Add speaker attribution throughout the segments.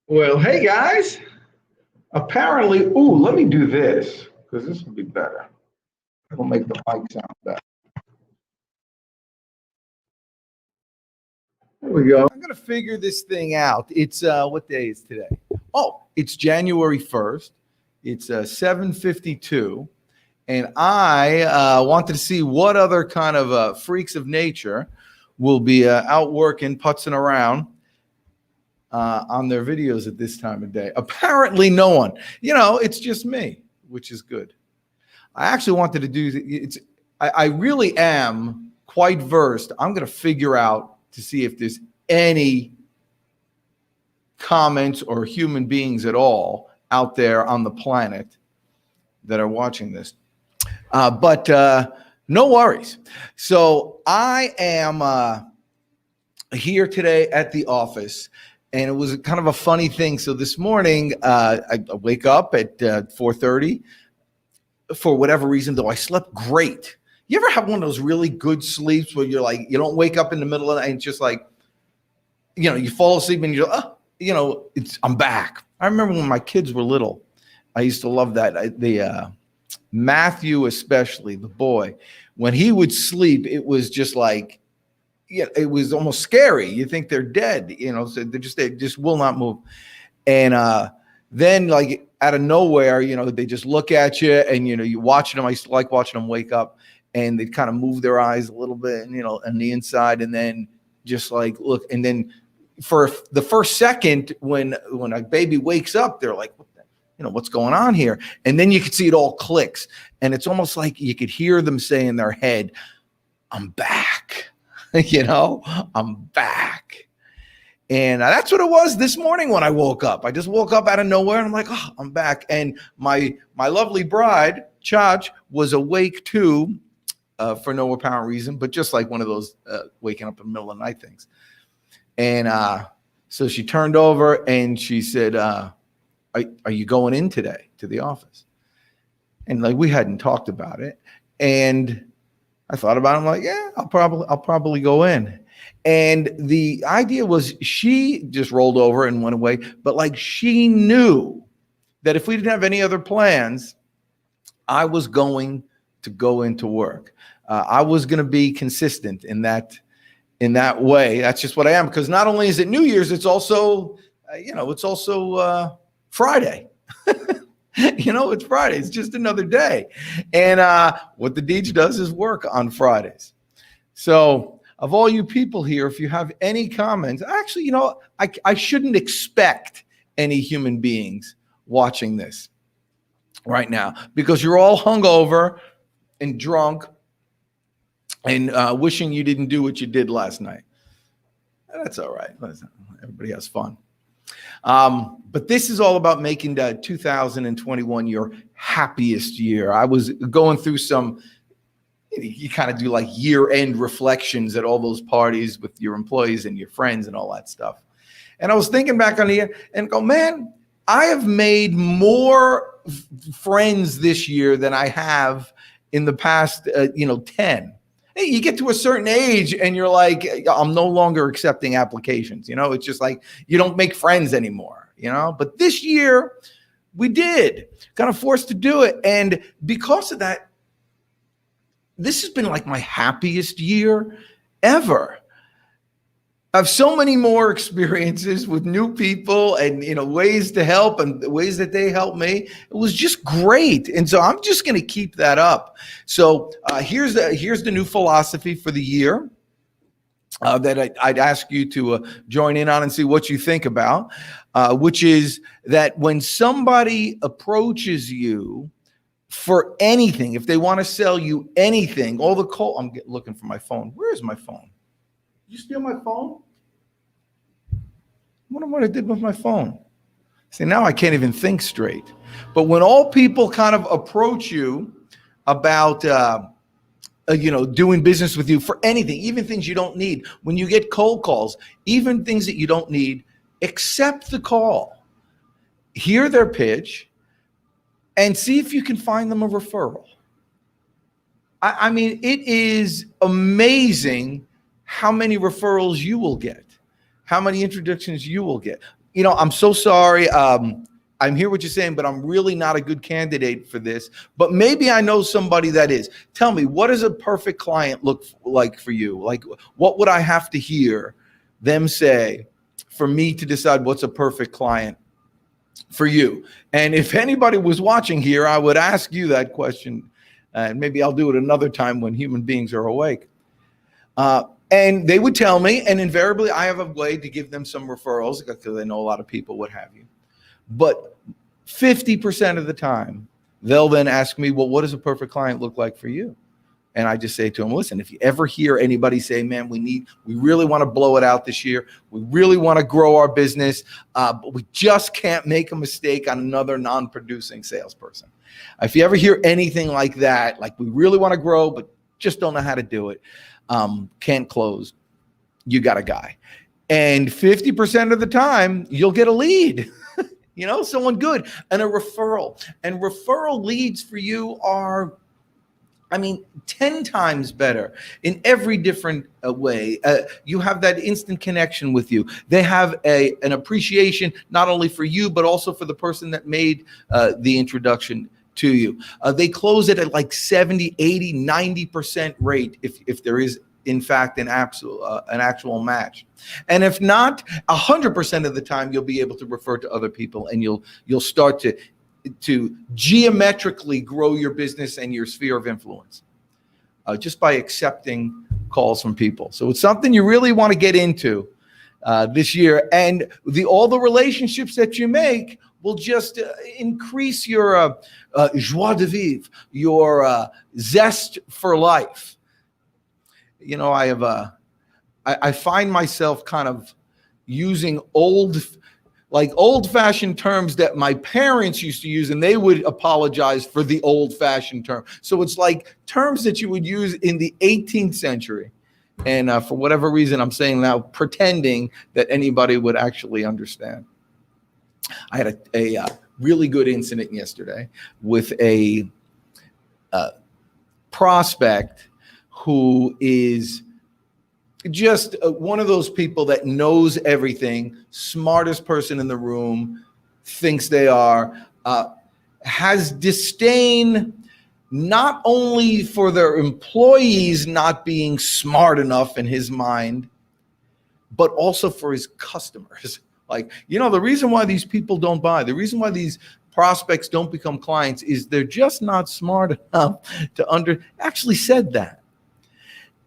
Speaker 1: Well, hey guys. Apparently, let me do this because this will be better. It'll make the mic sound better. There we go. I'm gonna figure this thing out. It's what day is today? Oh, it's January 1st. It's 7:52, and I wanted to see what other kind of freaks of nature will be out working, putzing around on their videos at this time of day. Apparently, no one. It's just me, which is good. I actually wanted to do it's. I really am quite versed. I'm going to figure out to see if there's any comments or human beings at all out there on the planet that are watching this. But no worries. So I am here today at the office. And it was kind of a funny thing. So this morning, I wake up at 4:30. For whatever reason, though, I slept great. You ever have one of those really good sleeps where you're like, you don't wake up in the middle of the night and just like, you fall asleep and you're, I'm back. I remember when my kids were little, I used to love that. Matthew, especially the boy, when he would sleep, it was just like, it was almost scary. You think they're dead, so they just will not move. And then like out of nowhere, they just look at you and, you're watching them. I used to like watching them wake up and they'd kind of move their eyes a little bit, on the inside and then just like look. And then for the first second when a baby wakes up, they're like, what's going on here? And then you could see it all clicks. And it's almost like you could hear them say in their head, I'm back. I'm back. And that's what it was this morning when I woke up. I just woke up out of nowhere and I'm like, oh, I'm back. And my lovely bride, Chach, was awake too for no apparent reason, but just like one of those waking up in the middle of the night things. And so she turned over and she said, are you going in today to the office? And like we hadn't talked about it. And I thought about it. I'm like, yeah, I'll probably go in. And the idea was she just rolled over and went away. But like she knew that if we didn't have any other plans, I was going to go into work. I was going to be consistent in that way. That's just what I am. Because not only is it New Year's, it's also, Friday. It's Friday. It's just another day. And what the Deej does is work on Fridays. So of all you people here, if you have any comments, actually, I shouldn't expect any human beings watching this right now because you're all hungover and drunk and wishing you didn't do what you did last night. That's all right. Everybody has fun. But this is all about making 2021 your happiest year. I was going through you kind of do like year-end reflections at all those parties with your employees and your friends and all that stuff. And I was thinking back on the year and go, man, I have made more friends this year than I have in the past, 10. Hey, you get to a certain age and you're like, I'm no longer accepting applications. It's just like you don't make friends anymore, But this year we did, kind of forced to do it. And because of that, this has been like my happiest year ever. I have so many more experiences with new people and, ways to help and ways that they help me. It was just great. And so I'm just going to keep that up. So here's the new philosophy for the year that I'd ask you to join in on and see what you think about, which is that when somebody approaches you for anything, if they want to sell you anything, I'm looking for my phone. Where is my phone? Did you steal my phone? I wonder what I did with my phone. See, now I can't even think straight. But when all people kind of approach you about, doing business with you for anything, even things you don't need, when you get cold calls, even things that you don't need, accept the call, hear their pitch, and see if you can find them a referral. I mean, it is amazing how many referrals you will get, how many introductions you will get. I'm so sorry. I'm hear what you're saying, but I'm really not a good candidate for this. But maybe I know somebody that is. Tell me, what does a perfect client look like for you? Like, what would I have to hear them say for me to decide what's a perfect client for you? And if anybody was watching here, I would ask you that question. And maybe I'll do it another time when human beings are awake. And they would tell me, and invariably I have a way to give them some referrals because I know a lot of people, what have you. But 50% of the time, they'll then ask me, well, what does a perfect client look like for you? And I just say to them, listen, if you ever hear anybody say, man, we really want to blow it out this year. We really want to grow our business, but we just can't make a mistake on another non-producing salesperson. If you ever hear anything like that, like we really want to grow, but just don't know how to do it, can't close, you got a guy. And 50% of the time, you'll get a lead. Someone good, and a referral. And referral leads for you are, 10 times better in every different way. You have that instant connection with you. They have an appreciation not only for you, but also for the person that made the introduction to you. They close it at like 70, 80, 90% rate if there is, in fact, an actual match. And if not, 100% of the time, you'll be able to refer to other people, and you'll start to geometrically grow your business and your sphere of influence just by accepting calls from people. So it's something you really want to get into this year. And all the relationships that you make will just increase your joie de vivre, your zest for life. I find myself kind of using old-fashioned terms that my parents used to use, and they would apologize for the old-fashioned term. So it's like terms that you would use in the 18th century. And for whatever reason, I'm saying now, pretending that anybody would actually understand. I had a really good incident yesterday with a prospect who is just one of those people that knows everything, smartest person in the room, thinks they are, has disdain not only for their employees not being smart enough in his mind, but also for his customers. The reason why these people don't buy, the reason why these prospects don't become clients is they're just not smart enough to actually said that.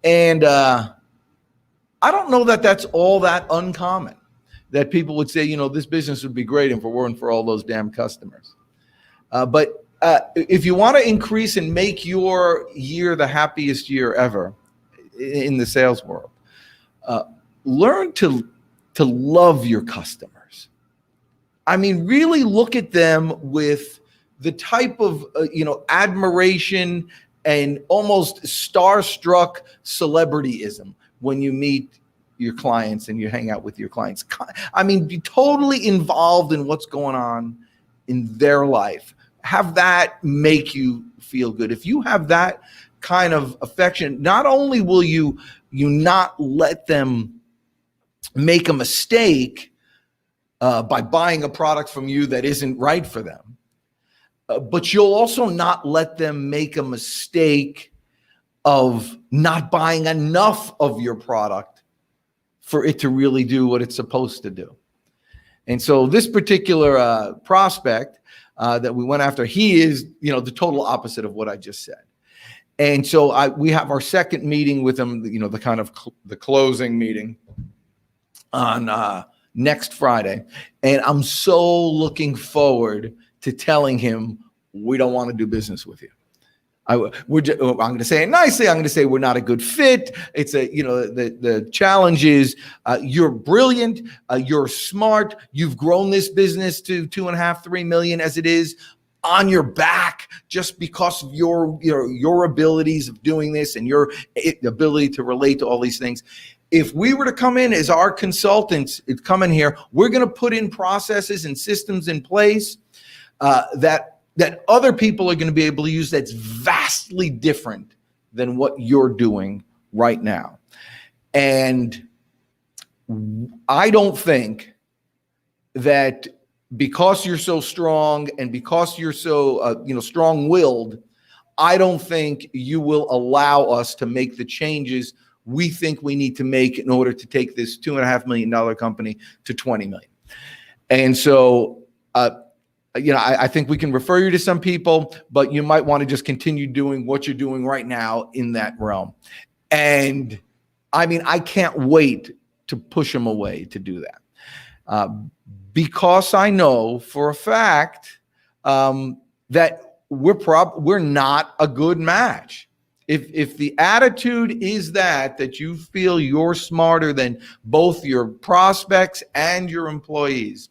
Speaker 1: And I don't know that that's all that uncommon, that people would say, this business would be great if it weren't for all those damn customers. But if you want to increase and make your year the happiest year ever in the sales world, learn to love your customers. Really look at them with the type of, admiration and almost starstruck celebrityism when you meet your clients and you hang out with your clients. Be totally involved in what's going on in their life. Have that make you feel good. If you have that kind of affection, not only will you not let them make a mistake by buying a product from you that isn't right for them, but you'll also not let them make a mistake of not buying enough of your product for it to really do what it's supposed to do. And so this particular prospect that we went after, he is, the total opposite of what I just said. And so we have our second meeting with him, the kind of the closing meeting on next Friday. And I'm so looking forward to telling him we don't want to do business with you. I'm going to say it nicely. I'm going to say we're not a good fit. It's the challenge is you're brilliant. You're smart. You've grown this business to 2.5, 3 million as it is on your back just because of your abilities of doing this and your ability to relate to all these things. If we were to come in as our consultants, come in here, we're going to put in processes and systems in place that other people are going to be able to use that's vastly different than what you're doing right now. And I don't think that because you're so strong and because you're so strong-willed, I don't think you will allow us to make the changes we think we need to make in order to take this $2.5 million company to 20 million. And so, I think we can refer you to some people, but you might want to just continue doing what you're doing right now in that realm. And I mean, I can't wait to push them away to do that. Because I know for a fact that we're not a good match. If the attitude is that you feel you're smarter than both your prospects and your employees,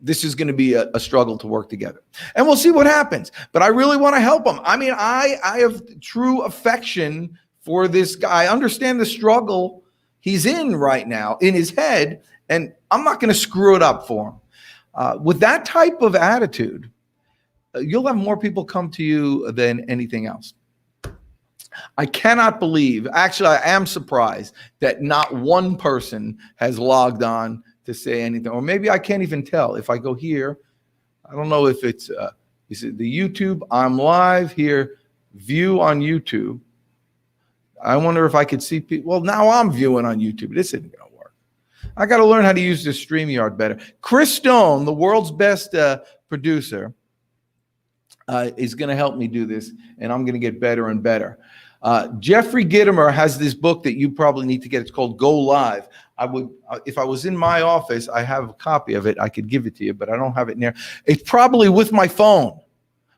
Speaker 1: this is going to be a struggle to work together. And we'll see what happens. But I really want to help him. I mean, I have true affection for this guy. I understand the struggle he's in right now in his head, and I'm not going to screw it up for him. With that type of attitude, you'll have more people come to you than anything else. I cannot believe, actually, I am surprised that not one person has logged on to say anything. Or maybe I can't even tell. If I go here, I don't know if it's, is it the YouTube? I'm live here, view on YouTube. I wonder if I could see people. Well, now I'm viewing on YouTube. This isn't going to work. I got to learn how to use this StreamYard better. Chris Stone, the world's best producer, is going to help me do this, and I'm going to get better and better. Jeffrey Gitomer has this book that you probably need to get. It's called Go Live. I would, if I was in my office, I have a copy of it. I could give it to you, but I don't have it near. It's probably with my phone.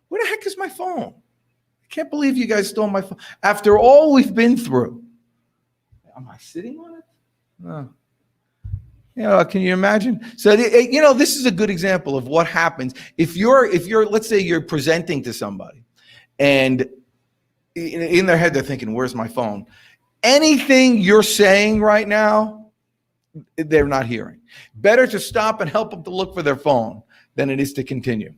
Speaker 1: Where the heck is my phone? I can't believe you guys stole my phone. After all we've been through. Am I sitting on it? No. Can you imagine? So, this is a good example of what happens if you're, let's say you're presenting to somebody and in their head, they're thinking, where's my phone? Anything you're saying right now, they're not hearing. Better to stop and help them to look for their phone than it is to continue,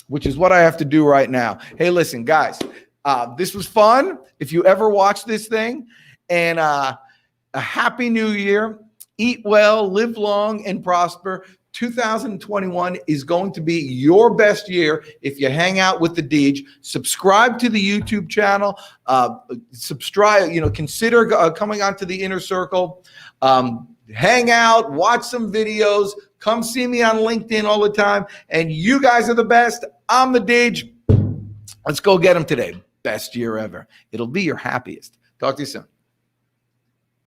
Speaker 1: which is what I have to do right now. Hey, listen, guys, this was fun. If you ever watch this thing, and a happy new year. Eat well, live long, and prosper. 2021 is going to be your best year if you hang out with the Deej. Subscribe to the YouTube channel. Subscribe, consider coming onto the inner circle. Hang out, watch some videos. Come see me on LinkedIn all the time. And you guys are the best. I'm the Deej. Let's go get them today. Best year ever. It'll be your happiest. Talk to you soon.